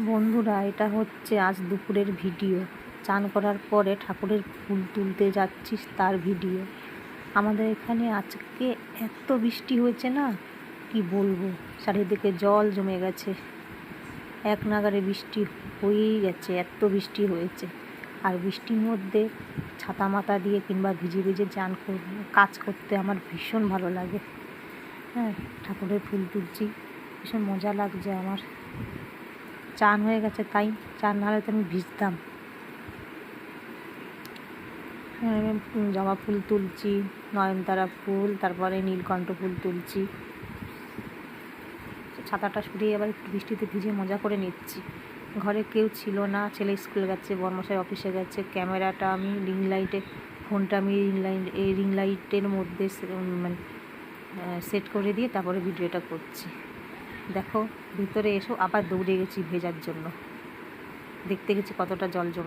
বন্ধুরা, এটা হচ্ছে আজ দুপুরের ভিডিও। চান করার পরে ঠাকুরের ফুল তুলতে যাচ্ছি তার ভিডিও। আমাদের এখানে আজকে এত বৃষ্টি হয়েছে না, কি বলবো, চারিদিকে জল জমে গেছে। এক নাগাড়ে বৃষ্টি হয়েই গেছে, এত বৃষ্টি হয়েছে। আর বৃষ্টির মধ্যে ছাতা মাথা দিয়ে কিংবা ভিজে ভিজে কাজ করতে আমার ভীষণ ভালো লাগে। হ্যাঁ, ঠাকুরের ফুল তুলছি, ভীষণ মজা লাগছে আমার। চান হয়ে গেছে, তাই চান না হলে তো আমি ভিজতাম। জবা ফুল তুলছি, নয়নতারা ফুল, তারপরে নীলকণ্ঠ ফুল তুলছি। ছাতাটা সরিয়ে আবার একটু বৃষ্টিতে ভিজে মজা করে নিচ্ছি। ঘরে কেউ ছিল না, ছেলে স্কুলে গেছে, বর্মশাই অফিসে গেছে। ক্যামেরাটা আমি ফোনটা আমি রিং লাইটের মধ্যে মানে সেট করে দিয়ে তারপরে ভিডিওটা করছি। দেখো, ভিতরে এসো আবার দৌড়ে গেছি ভেজার জন্য। দেখতে গেছি কতটা জল জমে।